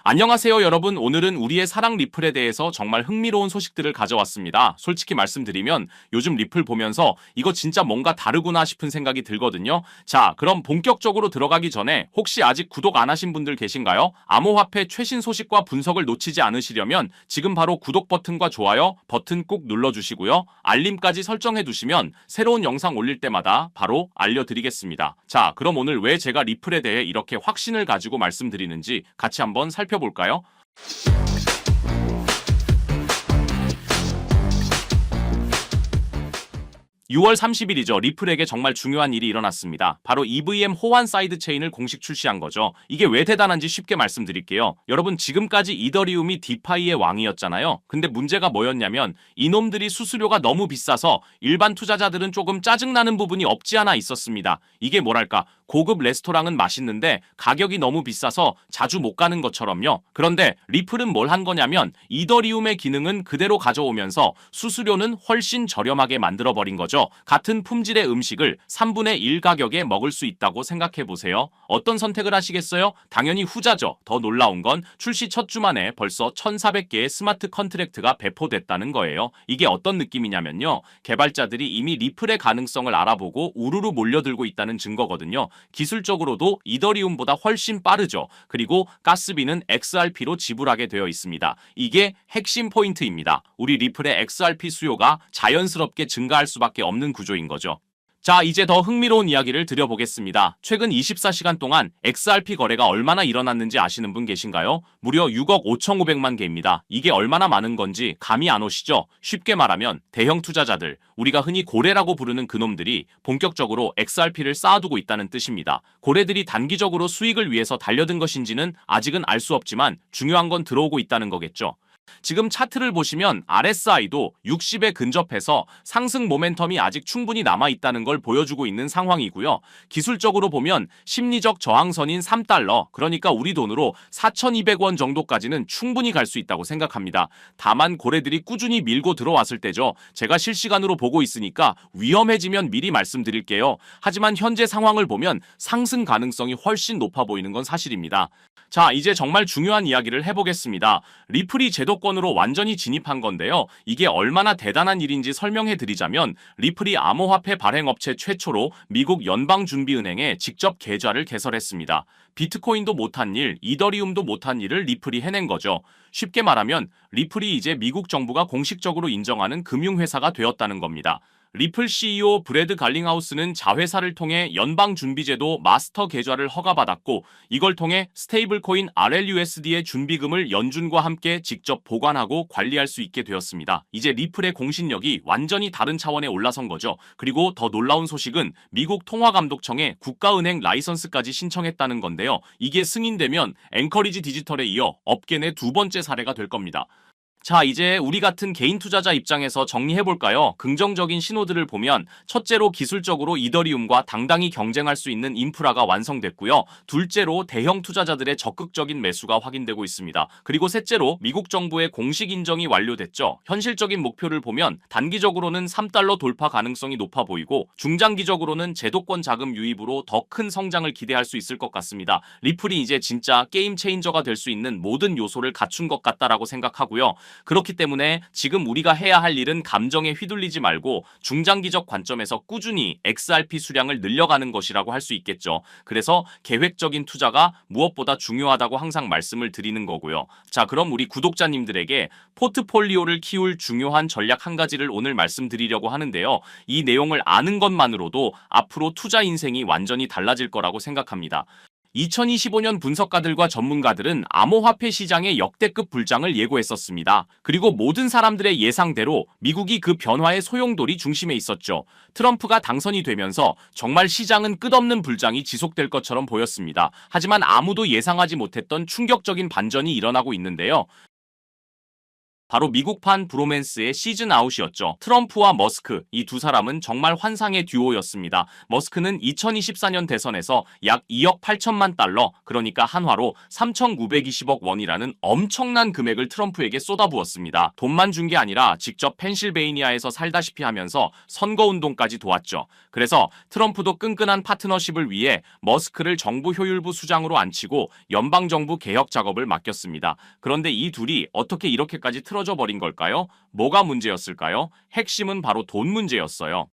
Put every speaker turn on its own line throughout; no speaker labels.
안녕하세요 여러분. 오늘은 우리의 사랑 리플에 대해서 정말 흥미로운 소식들을 가져왔습니다. 솔직히 말씀드리면 요즘 리플 보면서 이거 진짜 뭔가 다르구나 싶은 생각이 들거든요. 자, 그럼 본격적으로 들어가기 전에 혹시 아직 구독 안 하신 분들 계신가요? 암호화폐 최신 소식과 분석을 놓치지 않으시려면 지금 바로 구독 버튼과 좋아요 버튼 꾹 눌러주시고요. 알림까지 설정해 두시면 새로운 영상 올릴 때마다 바로 알려드리겠습니다. 자, 그럼 오늘 왜 제가 리플에 대해 이렇게 확신을 가지고 말씀드리는지 같이 한번 살펴볼까요? 6월 30일이죠. 리플에게 정말 중요한 일이 일어났습니다. 바로 EVM 호환 사이드 체인을 공식 출시한 거죠. 이게 왜 대단한지 쉽게 말씀드릴게요. 여러분, 지금까지 이더리움이 디파이의 왕이었잖아요. 근데 문제가 뭐였냐면 이놈들이 수수료가 너무 비싸서 일반 투자자들은 조금 짜증나는 부분이 없지 않아 있었습니다. 이게 뭐랄까, 고급 레스토랑은 맛있는데 가격이 너무 비싸서 자주 못 가는 것처럼요. 그런데 리플은 뭘 한 거냐면 이더리움의 기능은 그대로 가져오면서 수수료는 훨씬 저렴하게 만들어버린 거죠. 같은 품질의 음식을 3분의 1 가격에 먹을 수 있다고 생각해보세요. 어떤 선택을 하시겠어요? 당연히 후자죠. 더 놀라운 건 출시 첫 주 만에 벌써 1,400개의 스마트 컨트랙트가 배포됐다는 거예요. 이게 어떤 느낌이냐면요. 개발자들이 이미 리플의 가능성을 알아보고 우르르 몰려들고 있다는 증거거든요. 기술적으로도 이더리움보다 훨씬 빠르죠. 그리고 가스비는 XRP로 지불하게 되어 있습니다. 이게 핵심 포인트입니다. 우리 리플의 XRP 수요가 자연스럽게 증가할 수밖에 없는 구조인 거죠. 자, 이제 더 흥미로운 이야기를 드려보겠습니다. 최근 24시간 동안 XRP 거래가 얼마나 일어났는지 아시는 분 계신가요? 무려 6억 5,500만 개입니다. 이게 얼마나 많은 건지 감이 안 오시죠? 쉽게 말하면 대형 투자자들, 우리가 흔히 고래라고 부르는 그놈들이 본격적으로 XRP를 쌓아두고 있다는 뜻입니다. 고래들이 단기적으로 수익을 위해서 달려든 것인지는 아직은 알 수 없지만 중요한 건 들어오고 있다는 거겠죠. 지금 차트를 보시면 RSI도 60에 근접해서 상승 모멘텀이 아직 충분히 남아있다는 걸 보여주고 있는 상황이고요. 기술적으로 보면 심리적 저항선인 3달러, 그러니까 우리 돈으로 4,200원 정도까지는 충분히 갈 수 있다고 생각합니다. 다만 고래들이 꾸준히 밀고 들어왔을 때죠. 제가 실시간으로 보고 있으니까 위험해지면 미리 말씀드릴게요. 하지만 현재 상황을 보면 상승 가능성이 훨씬 높아 보이는 건 사실입니다. 자, 이제 정말 중요한 이야기를 해보겠습니다. 리플이 제도권으로 완전히 진입한 건데요. 이게 얼마나 대단한 일인지 설명해 드리자면 리플이 암호화폐 발행업체 최초로 미국 연방준비은행에 직접 계좌를 개설했습니다. 비트코인도 못한 일, 이더리움도 못한 일을 리플이 해낸 거죠. 쉽게 말하면 리플이 이제 미국 정부가 공식적으로 인정하는 금융회사가 되었다는 겁니다. 리플 CEO 브래드 갈링하우스는 자회사를 통해 연방준비제도 마스터 계좌를 허가받았고 이걸 통해 스테이블코인 RLUSD의 준비금을 연준과 함께 직접 보관하고 관리할 수 있게 되었습니다. 이제 리플의 공신력이 완전히 다른 차원에 올라선 거죠. 그리고 더 놀라운 소식은 미국 통화감독청에 국가은행 라이선스까지 신청했다는 건데요. 이게 승인되면 앵커리지 디지털에 이어 업계 내 두 번째 사례가 될 겁니다. 자, 이제 우리 같은 개인 투자자 입장에서 정리해볼까요? 긍정적인 신호들을 보면 첫째로 기술적으로 이더리움과 당당히 경쟁할 수 있는 인프라가 완성됐고요. 둘째로 대형 투자자들의 적극적인 매수가 확인되고 있습니다. 그리고 셋째로 미국 정부의 공식 인정이 완료됐죠. 현실적인 목표를 보면 단기적으로는 3달러 돌파 가능성이 높아 보이고 중장기적으로는 제도권 자금 유입으로 더 큰 성장을 기대할 수 있을 것 같습니다. 리플이 이제 진짜 게임 체인저가 될 수 있는 모든 요소를 갖춘 것 같다라고 생각하고요. 그렇기 때문에 지금 우리가 해야 할 일은 감정에 휘둘리지 말고 중장기적 관점에서 꾸준히 XRP 수량을 늘려가는 것이라고 할 수 있겠죠. 그래서 계획적인 투자가 무엇보다 중요하다고 항상 말씀을 드리는 거고요. 자, 그럼 우리 구독자님들에게 포트폴리오를 키울 중요한 전략 한 가지를 오늘 말씀드리려고 하는데요. 이 내용을 아는 것만으로도 앞으로 투자 인생이 완전히 달라질 거라고 생각합니다. 2025년 분석가들과 전문가들은 암호화폐 시장의 역대급 불장을 예고했었습니다. 그리고 모든 사람들의 예상대로 미국이 그 변화의 소용돌이 중심에 있었죠. 트럼프가 당선이 되면서 정말 시장은 끝없는 불장이 지속될 것처럼 보였습니다. 하지만 아무도 예상하지 못했던 충격적인 반전이 일어나고 있는데요. 바로 미국판 브로맨스의 시즌 아웃이었죠. 트럼프와 머스크, 이 두 사람은 정말 환상의 듀오였습니다. 머스크는 2024년 대선에서 약 2억 8천만 달러, 그러니까 한화로 3,920억 원이라는 엄청난 금액을 트럼프에게 쏟아부었습니다. 돈만 준 게 아니라 직접 펜실베이니아에서 살다시피 하면서 선거운동까지 도왔죠. 그래서 트럼프도 끈끈한 파트너십을 위해 머스크를 정부 효율부 수장으로 앉히고 연방정부 개혁 작업을 맡겼습니다. 그런데 이 둘이 어떻게 이렇게까지 틀어져 버린 걸까요? 뭐가 문제였을까요? 핵심은 바로 돈 문제였어요.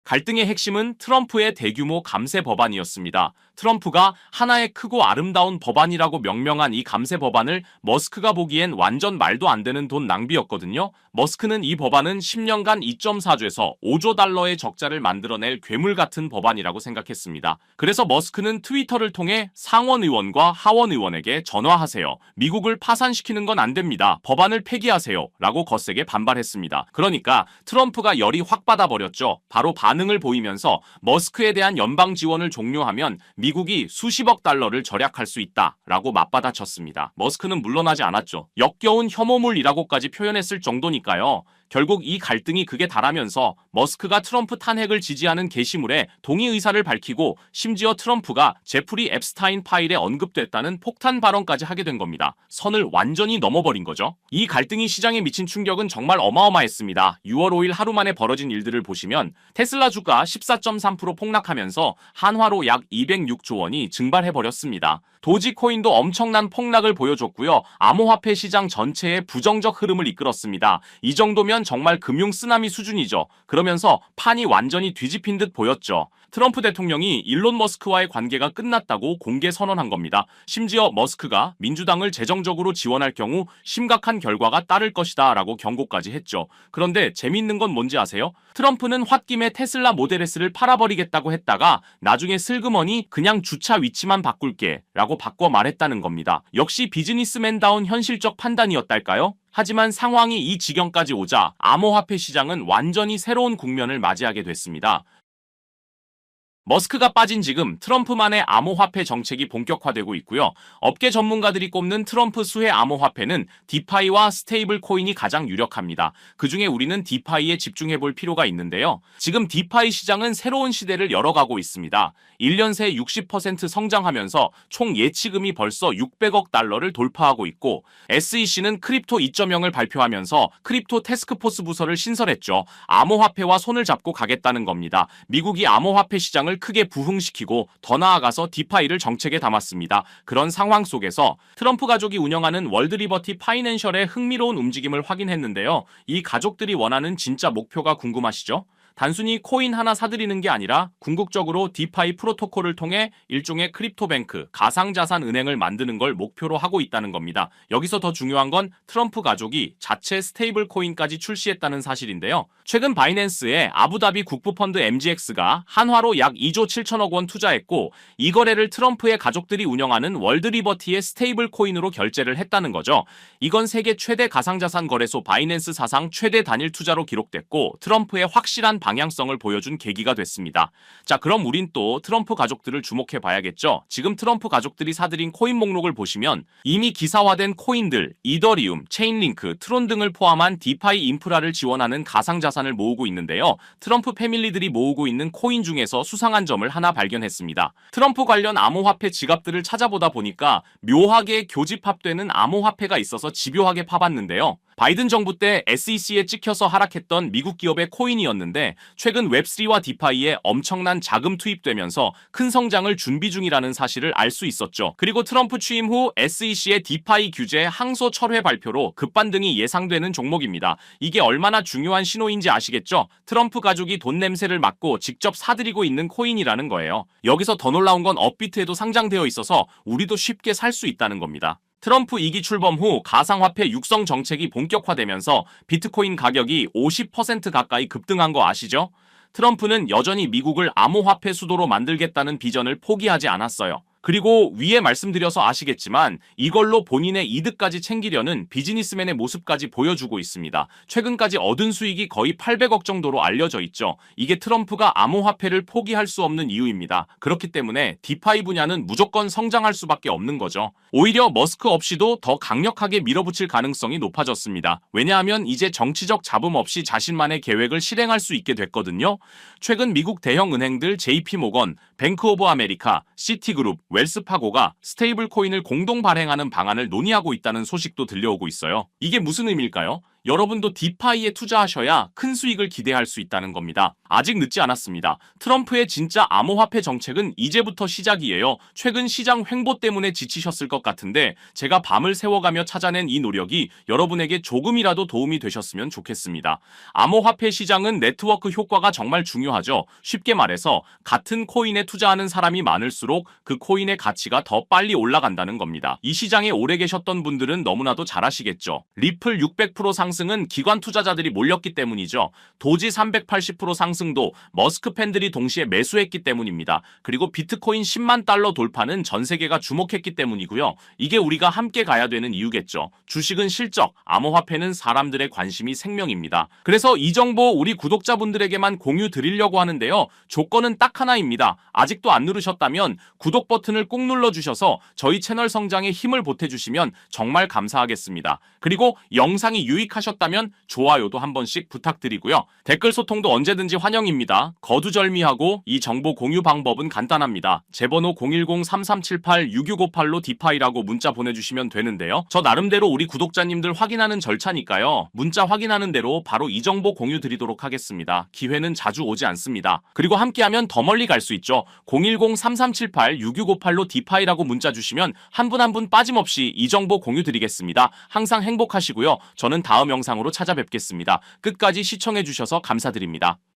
갈등의 핵심은 트럼프의 대규모 감세 법안이었습니다. 트럼프가 하나의 크고 아름다운 법안이라고 명명한 이 감세 법안을 머스크가 보기엔 완전 말도 안 되는 돈 낭비였거든요. 머스크는 이 법안은 10년간 2.4조에서 5조 달러의 적자를 만들어낼 괴물 같은 법안이라고 생각했습니다. 그래서 머스크는 트위터를 통해 상원 의원과 하원 의원에게 전화하세요. 미국을 파산시키는 건 안 됩니다. 법안을 폐기하세요. 라고 거세게 반발했습니다. 그러니까 트럼프가 열이 확 받아버렸죠. 바로 반응을 보이면서 머스크에 대한 연방 지원을 종료하면 미국이 수십억 달러를 절약할 수 있다라고 맞받아쳤습니다. 머스크는 물러나지 않았죠. 역겨운 혐오물이라고까지 표현했을 정도니까요. 결국 이 갈등이 극에 달하면서 머스크가 트럼프 탄핵을 지지하는 게시물에 동의 의사를 밝히고 심지어 트럼프가 제프리 앱스타인 파일에 언급됐다는 폭탄 발언까지 하게 된 겁니다. 선을 완전히 넘어버린 거죠. 이 갈등이 시장에 미친 충격은 정말 어마어마했습니다. 6월 5일 하루 만에 벌어진 일들을 보시면 테슬라 주가 14.3% 폭락하면서 한화로 약 206조 원이 증발해버렸습니다. 도지코인도 엄청난 폭락을 보여줬고요. 암호화폐 시장 전체에 부정적 흐름을 이끌었습니다. 이 정도면 정말 금융 쓰나미 수준이죠. 그러면서 판이 완전히 뒤집힌 듯 보였죠. 트럼프 대통령이 일론 머스크와의 관계가 끝났다고 공개 선언한 겁니다. 심지어 머스크가 민주당을 재정적으로 지원할 경우 심각한 결과가 따를 것이다 라고 경고까지 했죠. 그런데 재미있는 건 뭔지 아세요? 트럼프는 홧김에 테슬라 모델 S를 팔아버리겠다고 했다가 나중에 슬그머니 그냥 주차 위치만 바꿀게 라고 바꿔 말했다는 겁니다. 역시 비즈니스맨다운 현실적 판단이었달까요? 하지만 상황이 이 지경까지 오자 암호화폐 시장은 완전히 새로운 국면을 맞이하게 됐습니다. 머스크가 빠진 지금 트럼프만의 암호화폐 정책이 본격화되고 있고요. 업계 전문가들이 꼽는 트럼프 수혜 암호화폐는 디파이와 스테이블 코인이 가장 유력합니다. 그중에 우리는 디파이에 집중해볼 필요가 있는데요. 지금 디파이 시장은 새로운 시대를 열어가고 있습니다. 1년 새 60% 성장하면서 총 예치금이 벌써 600억 달러를 돌파하고 있고 SEC는 크립토 2.0을 발표하면서 크립토 태스크포스 부서를 신설했죠. 암호화폐와 손을 잡고 가겠다는 겁니다. 미국이 암호화폐 시장을 크게 부흥시키고 더 나아가서 디파이를 정책에 담았습니다. 그런 상황 속에서 트럼프 가족이 운영하는 월드리버티 파이낸셜의 흥미로운 움직임을 확인했는데요. 이 가족들이 원하는 진짜 목표가 궁금하시죠? 단순히 코인 하나 사들이는 게 아니라 궁극적으로 디파이 프로토콜을 통해 일종의 크립토뱅크, 가상자산 은행을 만드는 걸 목표로 하고 있다는 겁니다. 여기서 더 중요한 건 트럼프 가족이 자체 스테이블 코인까지 출시했다는 사실인데요. 최근 바이낸스에 아부다비 국부펀드 MGX가 한화로 약 2조 7천억 원 투자했고 이 거래를 트럼프의 가족들이 운영하는 월드리버티의 스테이블 코인으로 결제를 했다는 거죠. 이건 세계 최대 가상자산 거래소 바이낸스 사상 최대 단일 투자로 기록됐고 트럼프의 확실한 방향성을 보여준 계기가 됐습니다. 자, 그럼 우린 또 트럼프 가족들을 주목해 봐야겠죠. 지금 트럼프 가족들이 사들인 코인 목록을 보시면 이미 기사화된 코인들, 이더리움, 체인링크, 트론 등을 포함한 디파이 인프라를 지원하는 가상자산을 모으고 있는데요. 트럼프 패밀리들이 모으고 있는 코인 중에서 수상한 점을 하나 발견했습니다. 트럼프 관련 암호화폐 지갑들을 찾아보다 보니까 묘하게 교집합되는 암호화폐가 있어서 집요하게 파봤는데요. 바이든 정부 때 SEC에 찍혀서 하락했던 미국 기업의 코인이었는데 최근 웹3와 디파이에 엄청난 자금 투입되면서 큰 성장을 준비 중이라는 사실을 알 수 있었죠. 그리고 트럼프 취임 후 SEC의 디파이 규제 항소 철회 발표로 급반등이 예상되는 종목입니다. 이게 얼마나 중요한 신호인지 아시겠죠? 트럼프 가족이 돈 냄새를 맡고 직접 사들이고 있는 코인이라는 거예요. 여기서 더 놀라운 건 업비트에도 상장되어 있어서 우리도 쉽게 살 수 있다는 겁니다. 트럼프 2기 출범 후 가상화폐 육성 정책이 본격화되면서 비트코인 가격이 50% 가까이 급등한 거 아시죠? 트럼프는 여전히 미국을 암호화폐 수도로 만들겠다는 비전을 포기하지 않았어요. 그리고 위에 말씀드려서 아시겠지만 이걸로 본인의 이득까지 챙기려는 비즈니스맨의 모습까지 보여주고 있습니다. 최근까지 얻은 수익이 거의 800억 정도로 알려져 있죠. 이게 트럼프가 암호화폐를 포기할 수 없는 이유입니다. 그렇기 때문에 디파이 분야는 무조건 성장할 수밖에 없는 거죠. 오히려 머스크 없이도 더 강력하게 밀어붙일 가능성이 높아졌습니다. 왜냐하면 이제 정치적 잡음 없이 자신만의 계획을 실행할 수 있게 됐거든요. 최근 미국 대형 은행들 JP모건, 뱅크 오브 아메리카, 시티그룹, 웰스파고가 스테이블 코인을 공동 발행하는 방안을 논의하고 있다는 소식도 들려오고 있어요. 이게 무슨 의미일까요? 여러분도 디파이에 투자하셔야 큰 수익을 기대할 수 있다는 겁니다. 아직 늦지 않았습니다. 트럼프의 진짜 암호화폐 정책은 이제부터 시작이에요. 최근 시장 횡보 때문에 지치셨을 것 같은데 제가 밤을 새워가며 찾아낸 이 노력이 여러분에게 조금이라도 도움이 되셨으면 좋겠습니다. 암호화폐 시장은 네트워크 효과가 정말 중요하죠. 쉽게 말해서 같은 코인에 투자하는 사람이 많을수록 그 코인의 가치가 더 빨리 올라간다는 겁니다. 이 시장에 오래 계셨던 분들은 너무나도 잘 아시겠죠. 리플 600% 상승은 기관 투자자들이 몰렸기 때문이죠. 도지 380% 상승도 머스크 팬들이 동시에 매수했기 때문입니다. 그리고 비트코인 10만 달러 돌파는 전 세계가 주목했기 때문이고요. 이게 우리가 함께 가야 되는 이유겠죠. 주식은 실적, 암호화폐는 사람들의 관심이 생명입니다. 그래서 이 정보 우리 구독자분들에게만 공유 드리려고 하는데요. 조건은 딱 하나입니다. 아직도 안 누르셨다면 구독 버튼을 꼭 눌러주셔서 저희 채널 성장에 힘을 보태주시면 정말 감사하겠습니다. 그리고 영상이 유익하셨다면 좋아요도 한 번씩 부탁드리고요. 댓글 소통도 언제든지 환영입니다. 거두절미하고 이 정보 공유 방법은 간단합니다. 제 번호 010-3378-6658로 디파이라고 문자 보내주시면 되는데요. 저 나름대로 우리 구독자님들 확인하는 절차니까요. 문자 확인하는 대로 바로 이 정보 공유 드리도록 하겠습니다. 기회는 자주 오지 않습니다. 그리고 함께하면 더 멀리 갈 수 있죠. 010-3378-6658로 디파이라고 문자 주시면 한 분 한 분 빠짐없이 이 정보 공유 드리겠습니다. 항상 행복하시고요. 저는 다음 영상으로 찾아뵙겠습니다. 끝까지 시청해주셔서 감사드립니다.